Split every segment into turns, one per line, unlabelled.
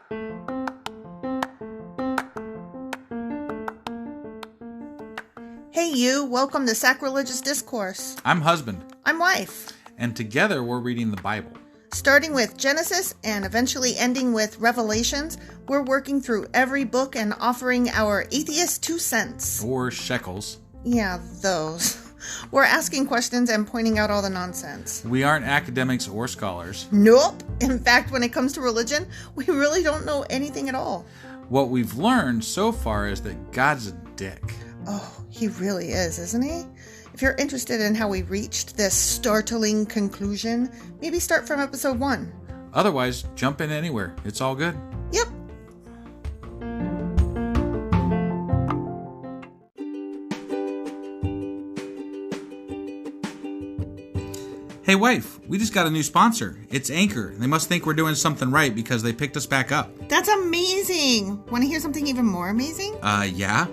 Hey you, welcome to Sacrilegious Discourse.
I'm husband.
I'm wife.
And together we're reading the Bible.
Starting with Genesis and eventually ending with Revelations, we're working through every book and offering our atheist 2 cents.
Or shekels.
Yeah, those. We're asking questions and pointing out all the nonsense.
We aren't academics or scholars.
Nope. In fact, when it comes to religion, we really don't know anything at all.
What we've learned so far is that God's a dick.
Oh, he really is, isn't he? If you're interested in how we reached this startling conclusion, maybe start from episode 1.
Otherwise, jump in anywhere. It's all good.
Yep.
Hey wife, we just got a new sponsor. It's Anchor. They must think we're doing something right because they picked us back up.
That's amazing. Want to hear something even more amazing?
Yeah?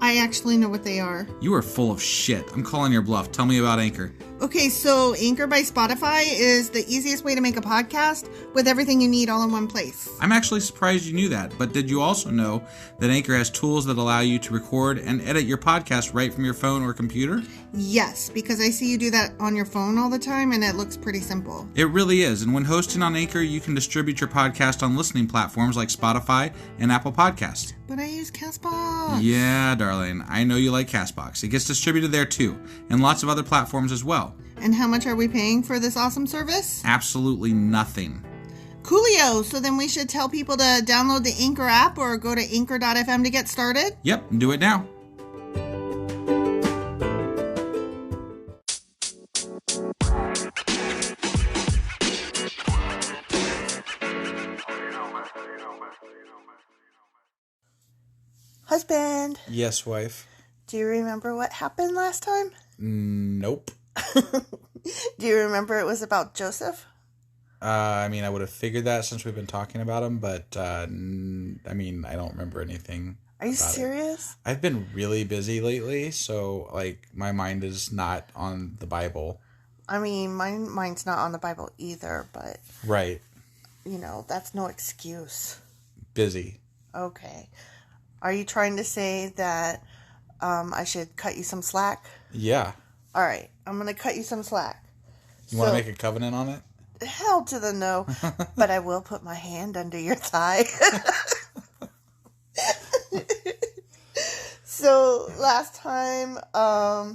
I actually know what they are.
You are full of shit. I'm calling your bluff. Tell me about Anchor.
Okay, so Anchor by Spotify is the easiest way to make a podcast with everything you need all in one place.
I'm actually surprised you knew that, but did you also know that Anchor has tools that allow you to record and edit your podcast right from your phone or computer?
Yes, because I see you do that on your phone all the time and it looks pretty simple.
It really is, and when hosting on Anchor, you can distribute your podcast on listening platforms like Spotify and Apple Podcasts.
But I use CastBox.
Yeah, darling, I know you like CastBox. It gets distributed there too, and lots of other platforms as well.
And how much are we paying for this awesome service?
Absolutely nothing.
Coolio! So then we should tell people to download the Anchor app or go to anchor.fm to get started?
Yep, do it now.
Husband.
Yes, wife.
Do you remember what happened last time?
Nope.
Do you remember it was about Joseph?
I would have figured that since we've been talking about him, but, I don't remember anything.
Are you serious?
I've been really busy lately, so, my mind is not on the Bible.
Mine's not on the Bible either, but...
Right.
That's no excuse.
Busy.
Okay. Are you trying to say that I should cut you some slack?
Yeah.
All right. I'm going to cut you some slack.
You want to make a covenant on it?
Hell to the no. But I will put my hand under your thigh. So last time, I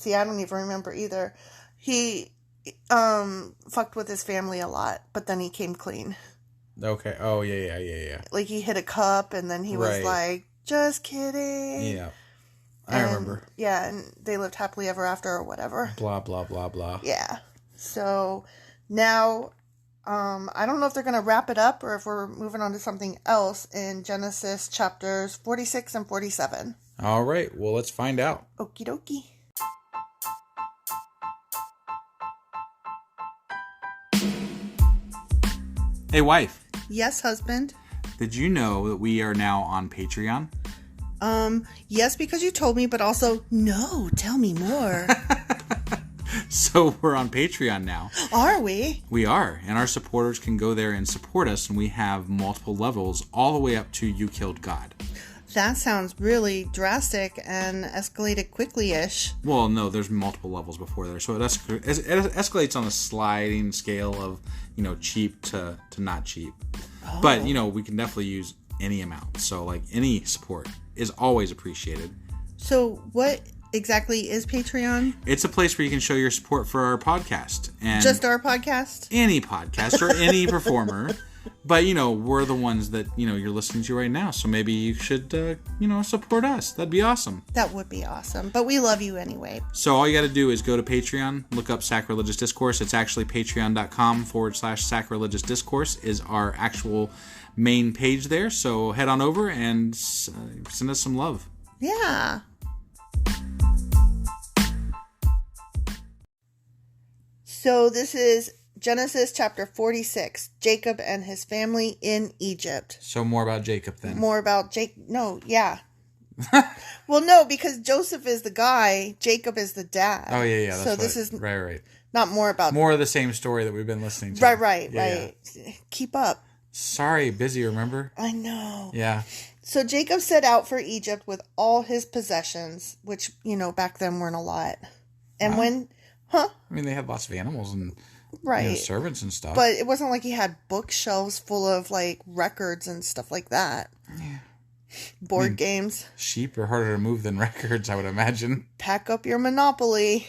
don't even remember either. He fucked with his family a lot, but then he came clean.
Okay. Oh, yeah.
Like he hit a cup and then he was like, just kidding.
Yeah. I remember.
Yeah, and they lived happily ever after or whatever.
Blah, blah, blah, blah.
Yeah. So now, I don't know if they're going to wrap it up or if we're moving on to something else in Genesis chapters 46 and 47.
All right. Well, let's find out.
Okie dokie.
Hey, wife.
Yes, husband.
Did you know that we are now on Patreon?
Yes, because you told me, but also, no, tell me more.
So we're on Patreon now.
Are we?
We are, and our supporters can go there and support us, and we have multiple levels all the way up to You Killed God.
That sounds really drastic and escalated quickly-ish.
Well, no, there's multiple levels before there, so it escalates on a sliding scale of, cheap to not cheap. Oh. But, we can definitely use any amount, so, any support is always appreciated.
So what exactly is Patreon?
It's a place where you can show your support for our podcast. And
just our podcast?
Any podcast or any performer. But, we're the ones that, you're listening to right now. So maybe you should, support us. That'd be awesome.
That would be awesome. But we love you anyway.
So all you got to do is go to Patreon, look up Sacrilegious Discourse. It's actually patreon.com/sacrilegious discourse is our actual main page there. So head on over and send us some love.
Yeah. So this is Genesis chapter 46, Jacob and his family in Egypt.
So more about Jacob then.
More about Jacob. No, yeah. Well, no, because Joseph is the guy, Jacob is the dad.
Oh, yeah. That's
so this is
right.
Not more about...
More of the same story that we've been listening to.
Right. Keep up.
Sorry, busy, remember?
I know.
Yeah.
So Jacob set out for Egypt with all his possessions, which, back then weren't a lot. And when... Huh?
I mean, they had lots of animals and
right.
Servants and stuff.
But it wasn't like he had bookshelves full of, records and stuff like that.
Yeah.
Board games.
Sheep are harder to move than records, I would imagine.
Pack up your Monopoly.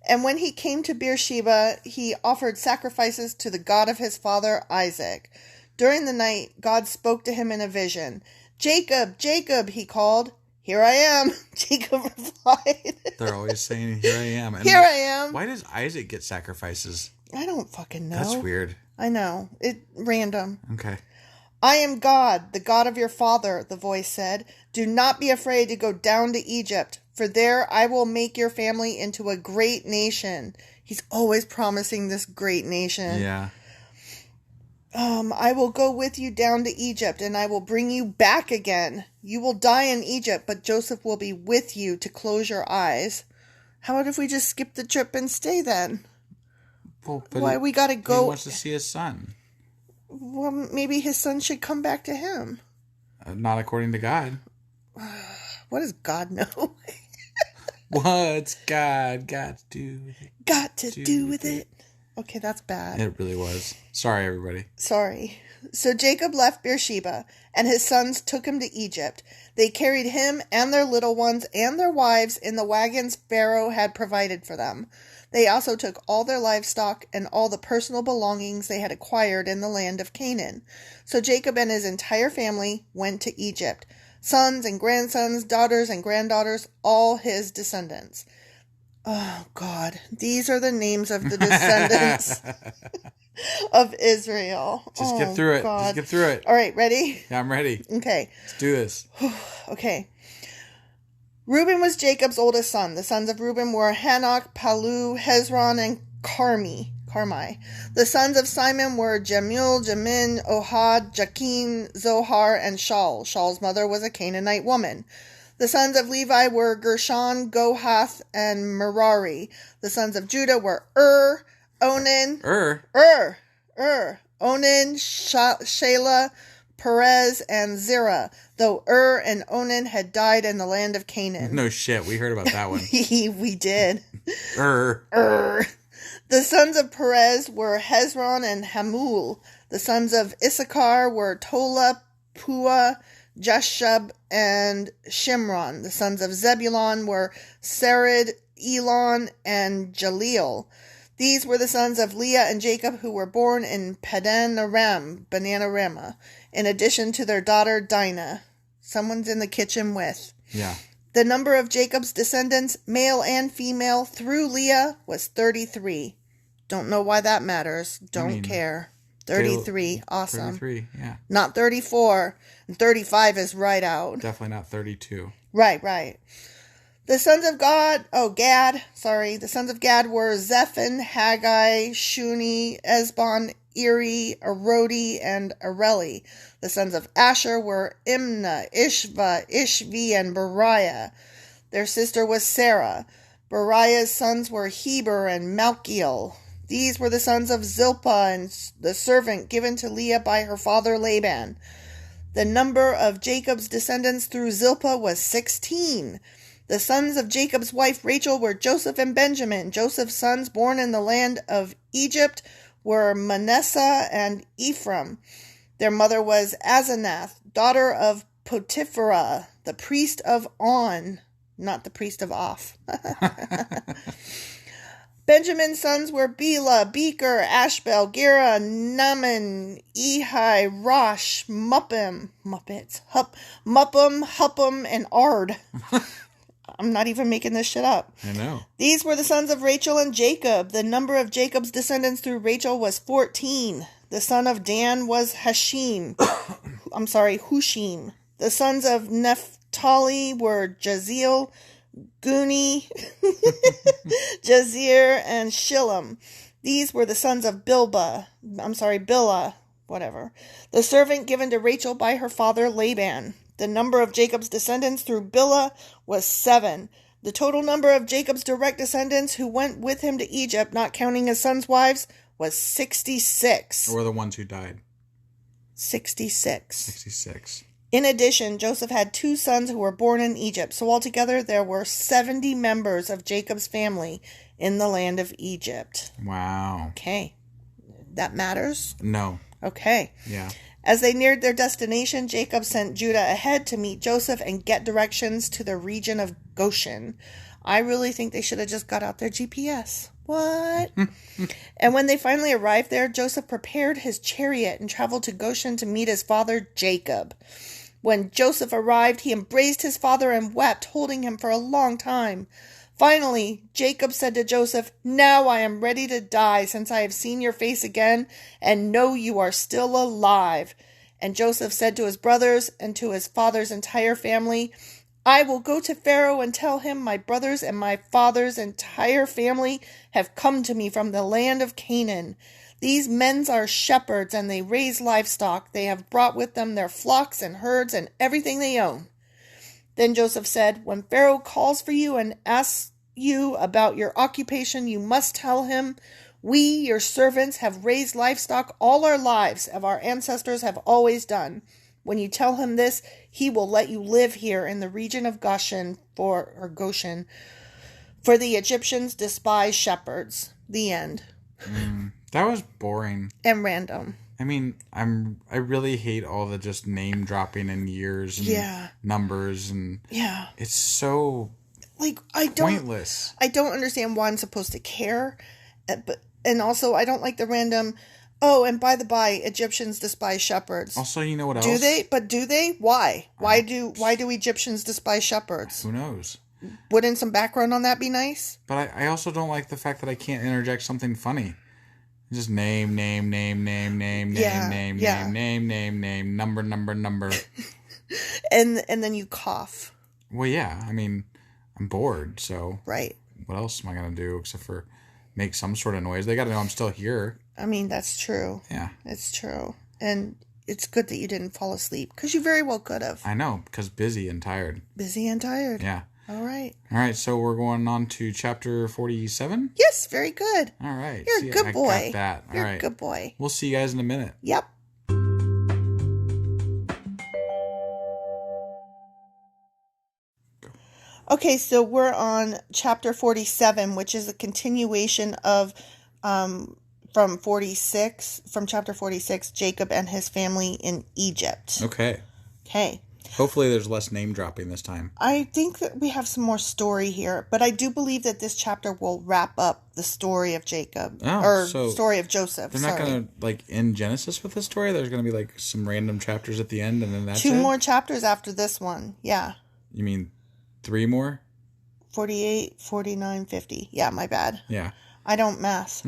And when he came to Beersheba, he offered sacrifices to the God of his father Isaac. During the night, God spoke to him in a vision. Jacob, Jacob, he called. Here I am, Jacob replied.
They're always saying, here I am. And
here I am.
Why does Isaac get sacrifices?
I don't fucking know.
That's weird.
I know. Random.
Okay.
I am God, the God of your father, the voice said. Do not be afraid to go down to Egypt, for there I will make your family into a great nation. He's always promising this great nation.
Yeah.
I will go with you down to Egypt, and I will bring you back again. You will die in Egypt, but Joseph will be with you to close your eyes. How about if we just skip the trip and stay then?
Well,
why we gotta go?
He wants to see his son.
Well, maybe his son should come back to him.
Not according to God.
What does God know?
What's God got to do with it?
Got to do with it. Okay, that's bad.
It really was. Sorry, everybody.
Sorry. So Jacob left Beersheba, and his sons took him to Egypt. They carried him and their little ones and their wives in the wagons Pharaoh had provided for them. They also took all their livestock and all the personal belongings they had acquired in the land of Canaan. So Jacob and his entire family went to Egypt. Sons and grandsons, daughters and granddaughters, all his descendants. Oh, God. These are the names of the descendants of Israel.
Just get through it. God. Just get through it.
All right, ready?
Yeah, I'm ready.
Okay.
Let's do this.
Okay. Reuben was Jacob's oldest son. The sons of Reuben were Hanok, Palu, Hezron, and Carmi. The sons of Simon were Jemuel, Jamin, Ohad, Jakin, Zohar, and Shaul. Shaul's mother was a Canaanite woman. The sons of Levi were Gershon, Gohath, and Merari. The sons of Judah were Onan, Onan, Shelah, Perez, and Zerah, though and Onan had died in the land of Canaan.
No shit, we heard about that one.
We did. The sons of Perez were Hezron and Hamul. The sons of Issachar were Tola, Pua, Jashub, and Shimron. The sons of Zebulon were Sered, Elon, and Jaleel. These were the sons of Leah and Jacob who were born in Padan Aram, Bananarama, in addition to their daughter Dinah. Someone's in the kitchen with.
Yeah.
The number of Jacob's descendants, male and female, through Leah was 33. Don't know why that matters. Don't care. 33. Awesome.
33, yeah.
Not 34. And 35 is right out.
Definitely not 32.
Right. The sons of Gad. The sons of Gad were Zephon, Haggai, Shuni, Esbon, Eri, Arodi, and Areli. The sons of Asher were Imnah, Ishva, Ishvi, and Beriah. Their sister was Sarah. Beriah's sons were Heber and Malkiel. These were the sons of Zilpah and the servant given to Leah by her father Laban. The number of Jacob's descendants through Zilpah was 16. The sons of Jacob's wife Rachel were Joseph and Benjamin. Joseph's sons born in the land of Egypt were Manasseh and Ephraim. Their mother was Asenath, daughter of Potipharah, the priest of On, not the priest of Off. Benjamin's sons were Bela, Becher, Ashbel, Gera, Naaman, Ehi, Rosh, Muppim, Huppim, and Ard. I'm not even making this shit up.
I know.
These were the sons of Rachel and Jacob. The number of Jacob's descendants through Rachel was 14. The son of Dan was Hushim. The sons of Naphtali were Jaziel, Guni, Jazir, and Shillam. These were the sons of Bilhah, whatever. The servant given to Rachel by her father Laban. The number of Jacob's descendants through Bilhah was 7. The total number of Jacob's direct descendants who went with him to Egypt, not counting his sons' wives, was 66.
Or the ones who died.
66.
66.
In addition, Joseph had 2 sons who were born in Egypt. So altogether, there were 70 members of Jacob's family in the land of Egypt.
Wow.
Okay. That matters?
No.
Okay.
Yeah.
As they neared their destination, Jacob sent Judah ahead to meet Joseph and get directions to the region of Goshen. I really think they should have just got out their GPS. What? And when they finally arrived there, Joseph prepared his chariot and traveled to Goshen to meet his father Jacob. When Joseph arrived, he embraced his father and wept, holding him for a long time. Finally, Jacob said to Joseph, "Now I am ready to die, since I have seen your face again and know you are still alive." And Joseph said to his brothers and to his father's entire family, "I will go to Pharaoh and tell him my brothers and my father's entire family have come to me from the land of Canaan. These men are shepherds and they raise livestock. They have brought with them their flocks and herds and everything they own." Then Joseph said, "When Pharaoh calls for you and asks you about your occupation, you must tell him, 'We, your servants, have raised livestock all our lives, as our ancestors have always done.' When you tell him this, he will let you live here in the region of Goshen, for the Egyptians despise shepherds." The end.
That was boring.
And random.
I mean, I really hate all the just name dropping and years and numbers and it's so pointless.
I don't understand why I'm supposed to care, and also I don't like the random. Oh, and by the by, Egyptians despise shepherds.
Also, you know what else?
Do they? But do they? Why? Why do Egyptians despise shepherds?
Who knows?
Wouldn't some background on that be nice?
But I also don't like the fact that I can't interject something funny. Just name, number.
And then you cough.
Well, yeah. I mean, I'm bored, so
right.
What else am I gonna do except for make some sort of noise? They gotta know I'm still here.
I mean, that's true.
Yeah,
it's true, and it's good that you didn't fall asleep because you very well could have.
I know, because busy and tired.
Busy and tired.
Yeah.
All right.
All right, so we're going on to chapter 47?
Yes, very good.
All right.
You're a good boy.
I got that. All
You're
right.
a good boy.
We'll see you guys in a minute.
Yep. Okay, so we're on chapter 47, which is a continuation of from chapter 46, Jacob and his family in Egypt.
Okay.
Okay.
Hopefully there's less name dropping this time.
I think that we have some more story here, but I do believe that this chapter will wrap up the story of Jacob. Story of Joseph.
They're not going to, end Genesis with this story? There's going to be, some random chapters at the end, and then that's
2 more chapters after this one. Yeah.
You mean 3 more?
48, 49, 50. Yeah, my bad.
Yeah.
I don't math.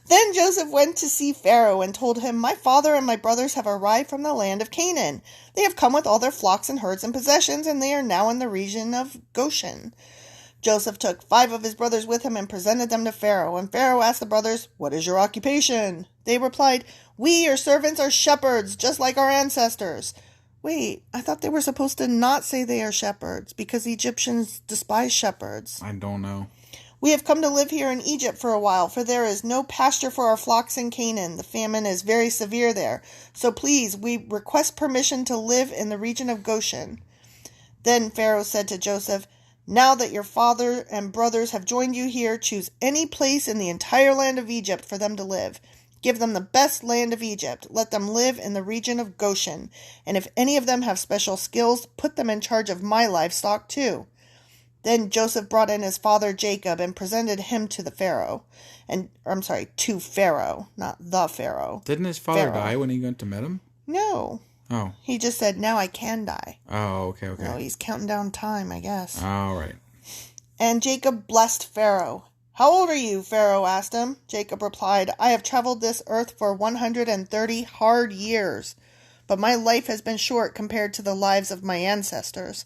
Then Joseph went to see Pharaoh and told him, "My father and my brothers have arrived from the land of Canaan. They have come with all their flocks and herds and possessions, and they are now in the region of Goshen." Joseph took 5 of his brothers with him and presented them to Pharaoh. And Pharaoh asked the brothers, "What is your occupation?" They replied, "We, your servants, are shepherds, just like our ancestors." Wait, I thought they were supposed to not say they are shepherds, because the Egyptians despise shepherds.
I don't know.
"We have come to live here in Egypt for a while, for there is no pasture for our flocks in Canaan. The famine is very severe there. So please, we request permission to live in the region of Goshen." Then Pharaoh said to Joseph, "Now that your father and brothers have joined you here, choose any place in the entire land of Egypt for them to live. Give them the best land of Egypt. Let them live in the region of Goshen. And if any of them have special skills, put them in charge of my livestock too." Then Joseph brought in his father Jacob and presented him to Pharaoh, to Pharaoh, not the Pharaoh.
Didn't his father die when he went to meet him?
No.
Oh.
He just said, "Now I can die."
Oh, okay.
No, he's counting down time, I guess.
All right.
And Jacob blessed Pharaoh. "How old are you?" Pharaoh asked him. Jacob replied, "I have traveled this earth for 130 hard years, but my life has been short compared to the lives of my ancestors."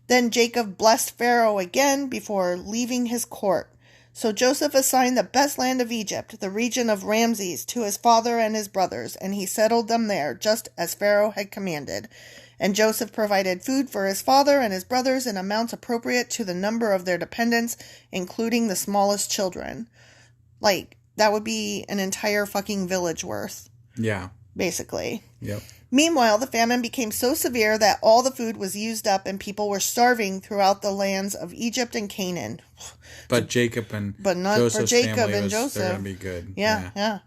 Then Jacob blessed Pharaoh again before leaving his court. So Joseph assigned the best land of Egypt, the region of Ramses, to his father and his brothers, and he settled them there, just as Pharaoh had commanded. And Joseph provided food for his father and his brothers in amounts appropriate to the number of their dependents, including the smallest children. That would be an entire fucking village worth.
Yeah.
Basically.
Yep.
Meanwhile, the famine became so severe that all the food was used up and people were starving throughout the lands of Egypt and Canaan.
But Jacob and
But not
Joseph's
for Jacob
family
and
was,
Joseph.
They're going to be good.
Yeah.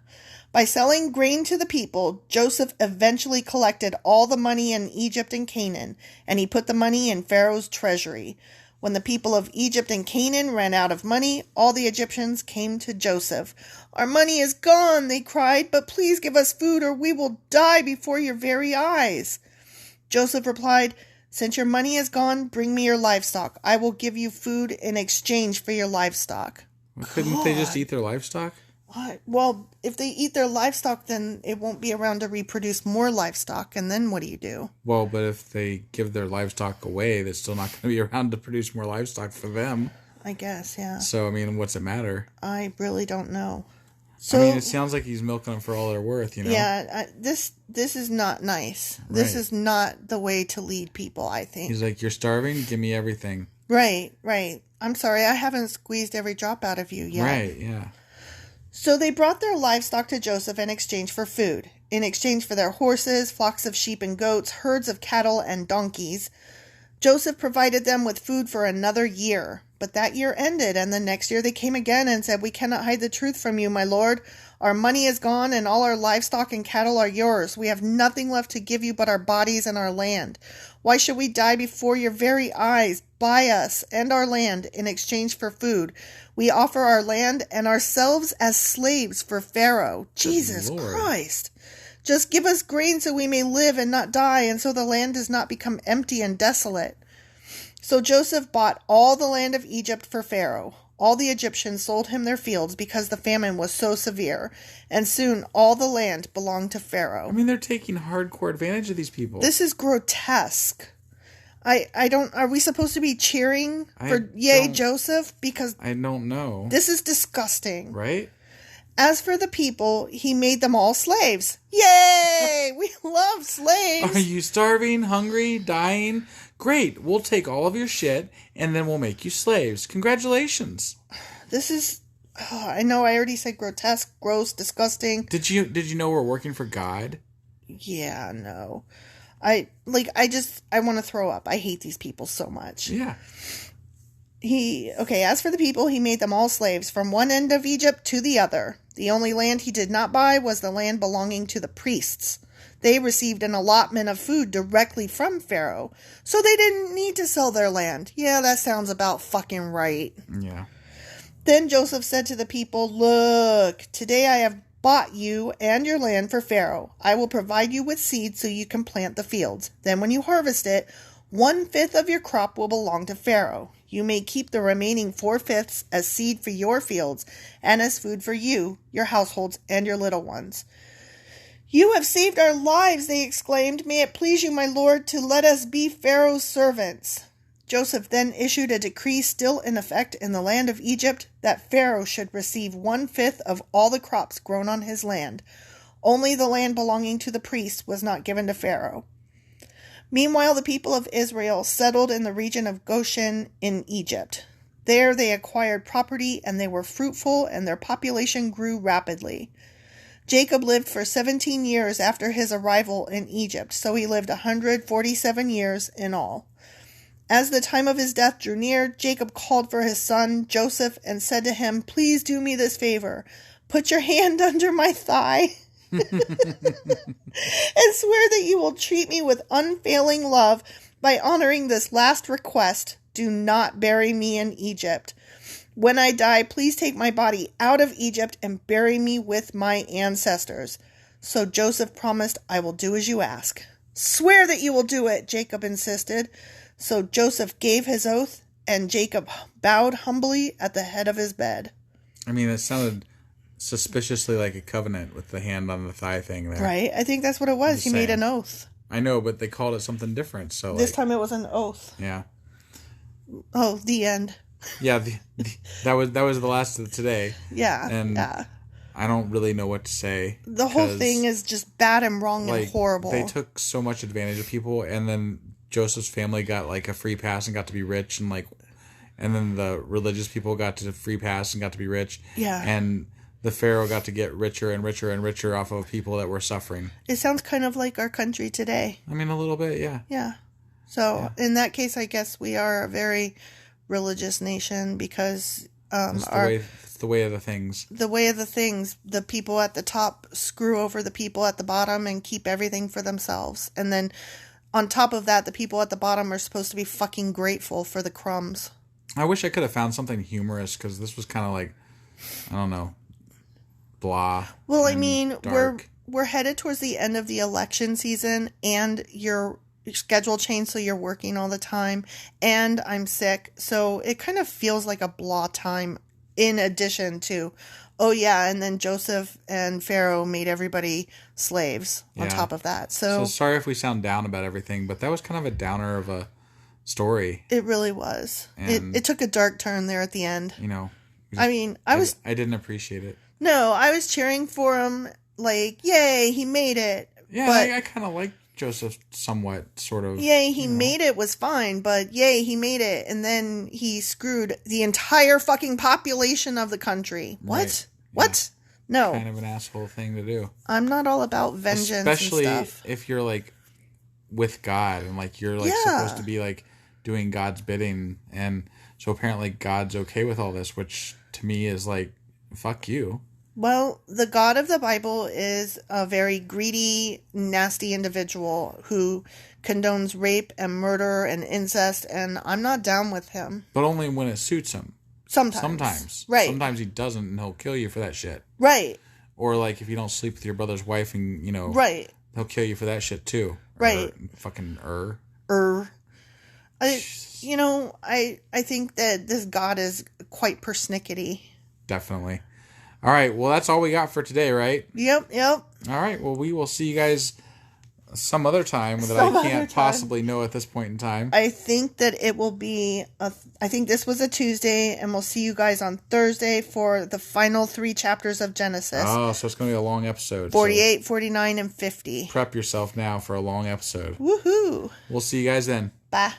By selling grain to the people, Joseph eventually collected all the money in Egypt and Canaan, and he put the money in Pharaoh's treasury. When the people of Egypt and Canaan ran out of money, all the Egyptians came to Joseph. "Our money is gone," they cried, "but please give us food or we will die before your very eyes." Joseph replied, "Since your money is gone, bring me your livestock. I will give you food in exchange for your livestock."
Couldn't they just eat their livestock?
What? Well, if they eat their livestock, then it won't be around to reproduce more livestock, and then what do you do?
Well, but if they give their livestock away, they're still not going to be around to produce more livestock for them.
I guess, yeah.
So, I mean, what's it matter?
I really don't know. So,
I mean, it sounds like he's milking them for all they're worth, you know?
Yeah, this is not nice. This
Right.
is not the way to lead people, I think.
He's like, "You're starving? Give me everything."
Right. I'm sorry, I haven't squeezed every drop out of you yet.
Right, yeah.
So they brought their livestock to Joseph in exchange for food, in exchange for their horses, flocks of sheep and goats, herds of cattle and donkeys. Joseph provided them with food for another year. But that year ended, and the next year they came again and said, "We cannot hide the truth from you, my lord. Our money is gone, and all our livestock and cattle are yours. We have nothing left to give you but our bodies and our land. Why should we die before your very eyes? Buy us and our land in exchange for food. We offer our land and ourselves as slaves for Pharaoh." Jesus
Lord.
Christ. "Just give us grain so we may live and not die, and so the land does not become empty and desolate." So Joseph bought all the land of Egypt for Pharaoh. All the Egyptians sold him their fields because the famine was so severe, and soon all the land belonged to Pharaoh.
I mean, they're taking hardcore advantage of these people.
This is grotesque. I don't... Are we supposed to be cheering for Joseph? Because
I don't know.
this is disgusting.
Right?
As for the people, he made them all slaves. Yay! We love slaves.
Are you starving, hungry, dying? Great, we'll take all of your shit, and then we'll make you slaves. Congratulations.
This is... Oh, I know I already said grotesque, gross, disgusting.
Did you know we're working for God?
Yeah, no. I want to throw up. I hate these people so much.
Yeah.
As for the people, he made them all slaves from one end of Egypt to the other. The only land he did not buy was the land belonging to the priests. They received an allotment of food directly from Pharaoh, so they didn't need to sell their land. Yeah, that sounds about fucking right.
Yeah.
Then Joseph said to the people, "Look, today I have bought you and your land for Pharaoh. I will provide you with seed so you can plant the fields. Then when you harvest it, 1/5 of your crop will belong to Pharaoh. You may keep the remaining 4/5 as seed for your fields and as food for you, your households, and your little ones." "You have saved our lives," they exclaimed. "May it please you, my lord, to let us be Pharaoh's servants." Joseph then issued a decree still in effect in the land of Egypt that Pharaoh should receive 1/5 of all the crops grown on his land. Only the land belonging to the priests was not given to Pharaoh. Meanwhile, the people of Israel settled in the region of Goshen in Egypt. There they acquired property, and they were fruitful, and their population grew rapidly. Jacob lived for 17 years after his arrival in Egypt, so he lived 147 years in all. As the time of his death drew near, Jacob called for his son Joseph and said to him, "Please do me this favor. Put your hand under my thigh and swear that you will treat me with unfailing love by honoring this last request. Do not bury me in Egypt. When I die, please take my body out of Egypt and bury me with my ancestors." So Joseph promised, "I will do as you ask." "Swear that you will do it," Jacob insisted. So Joseph gave his oath, and Jacob bowed humbly at the head of his bed.
I mean, it sounded suspiciously like a covenant with the hand on the thigh thing there.
Right? I think that's what it was. He made an oath.
I know, but they called it something different. So
This time it was an oath.
Yeah.
Oh, the end.
Yeah, that was the last of today.
Yeah.
And
yeah.
I don't really know what to say.
The whole thing is just bad and wrong and horrible.
They took so much advantage of people, and then Joseph's family got like a free pass and got to be rich, and then the religious people got to free pass and got to be rich.
Yeah.
And the Pharaoh got to get richer and richer and richer off of people that were suffering.
It sounds kind of like our country today.
I mean, a little bit, yeah.
Yeah. So in that case, I guess we are a very religious nation because
it's the way of the things.
The way of the things. The people at the top screw over the people at the bottom and keep everything for themselves. And then on top of that, the people at the bottom are supposed to be fucking grateful for the crumbs.
I wish I could have found something humorous because this was kind of like, I don't know, blah.
Well, I mean,
dark.
we're headed towards the end of the election season, and your schedule changed, so you're working all the time, and I'm sick, so it kind of feels like a blah time. In addition to, oh yeah, and then Joseph and Pharaoh made everybody slaves on top of that. So
sorry if we sound down about everything, but that was kind of a downer of a story.
It really was. It took a dark turn there at the end.
You know,
I mean, I
didn't appreciate it.
No, I was cheering for him, like, yay, he made it.
Yeah, but I kind of liked Joseph somewhat, sort of.
Yay, he made it was fine, but yay, he made it. And then he screwed the entire fucking population of the country. What?
Right.
What? Yeah. No.
Kind of an asshole thing to do.
I'm not all about vengeance
Especially
and stuff.
If you're, like, with God and, like, you're, like, supposed to be, like, doing God's bidding. And so apparently God's okay with all this, which to me is, like, fuck you.
Well, the God of the Bible is a very greedy, nasty individual who condones rape and murder and incest, and I'm not down with him.
But only when it suits him. Sometimes. Right. Sometimes he doesn't, and he'll kill you for that shit.
Right.
Or, like, if you don't sleep with your brother's wife and, you know...
Right.
He'll kill you for that shit, too.
Right.
Fucking
I think that this God is quite persnickety.
Definitely. All right, well, that's all we got for today, right?
Yep.
All right, well, we will see you guys some other time that I can't possibly know at this point in time.
I think that it will be, I think this was a Tuesday, and we'll see you guys on Thursday for the final 3 chapters of Genesis.
Oh, so it's going to be a long episode.
48, 49, and 50.
Prep yourself now for a long episode.
Woohoo.
We'll see you guys then.
Bye.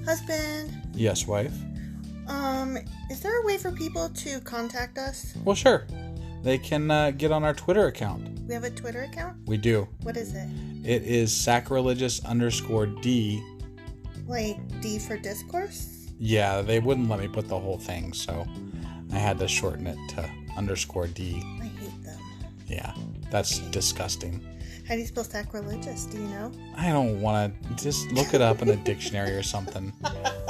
Husband.
Yes, wife.
Is there a way for people to contact us?
Well, sure. They can get on our Twitter account.
We have a Twitter account?
We do.
What is it?
It is sacrilegious_D.
Like D for discourse?
Yeah, they wouldn't let me put the whole thing, so I had to shorten it to _D.
I hate them.
Yeah, that's disgusting.
How do you spell sacrilegious? Do you know?
I don't want to. Just look it up in a dictionary or something.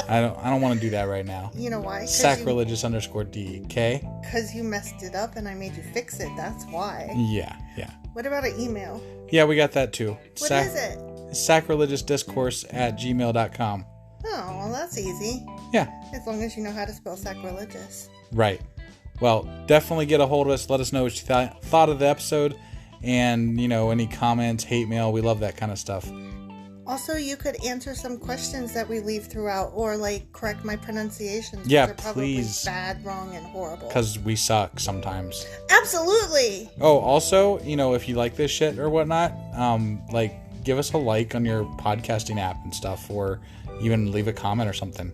I don't want to do that right now.
You know why?
Sacrilegious_D. Okay?
Because you messed it up and I made you fix it. That's why.
Yeah.
What about an email?
Yeah, we got that too.
What is it?
sacrilegiousdiscourse@gmail.com.
Oh, well, that's easy.
Yeah.
As long as you know how to spell sacrilegious.
Right. Well, definitely get a hold of us. Let us know what you thought of the episode. And, any comments, hate mail. We love that kind of stuff.
Also, you could answer some questions that we leave throughout, or correct my pronunciations.
Yeah,
which are probably
please.
Bad, wrong, and horrible.
Because we suck sometimes.
Absolutely.
Oh, also, if you like this shit or whatnot, give us a like on your podcasting app and stuff, or even leave a comment or something.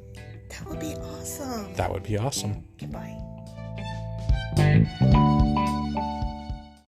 That would be awesome.
That would be awesome.
Goodbye.